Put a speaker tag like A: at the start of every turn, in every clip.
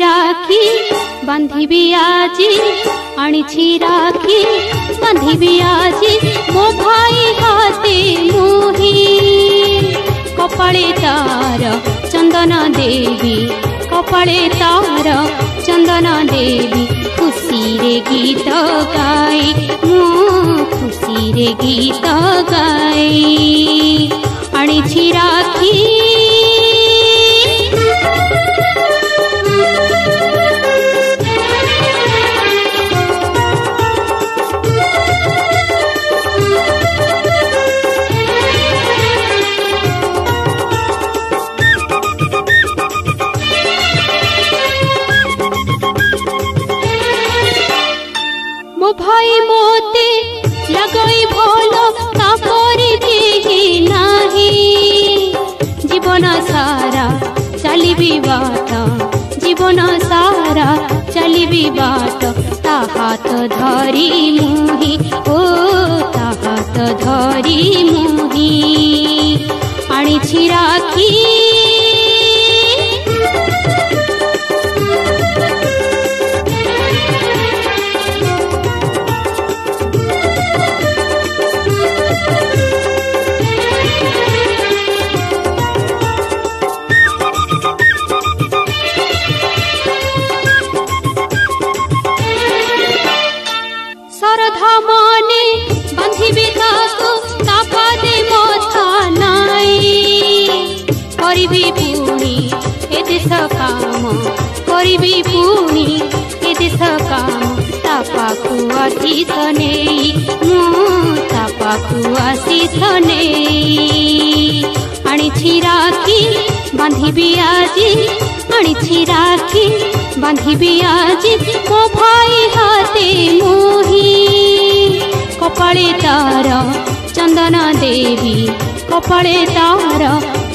A: राखी बांधिबी आजी आनिछि राखी बांधिबी आजी मो भाई हाथे मोही कपाळे तार चंदन देवी कपाळे तार चंदन देवी खुशी रे गीत गाई मो खुशी रे गीत गाई आनिछि राखी मो भाई मोते लगई भोलो तापरी केही नाही जीवन सारा चलिबी बाट जीवन सारा चलिबी बाट ता हाथ धरी मुही ओ ता हाथ धरी मुही आनिछि राखी श्रद्धा माने बांधिबी ताको तापादे मथा नाई करिबी पुणी ए देश काम करिबी पुणी ए देश काम तापाकु आशीष नेई मु तापाकु आशीष नेई आनिछि राखी बांधिबी आजी आनिछि राखी बांधिबी आजी मो भाई हाथे मोही कपाळे तार चंदन देवी कपाळे तार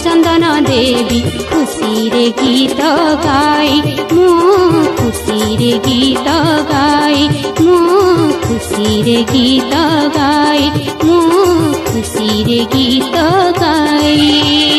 A: चंदन देवी खुशी रे गीत गाई मो खुशी रे गीत गाई मो खुशी रे गीत गाई मो खुशी रे गीत गाई।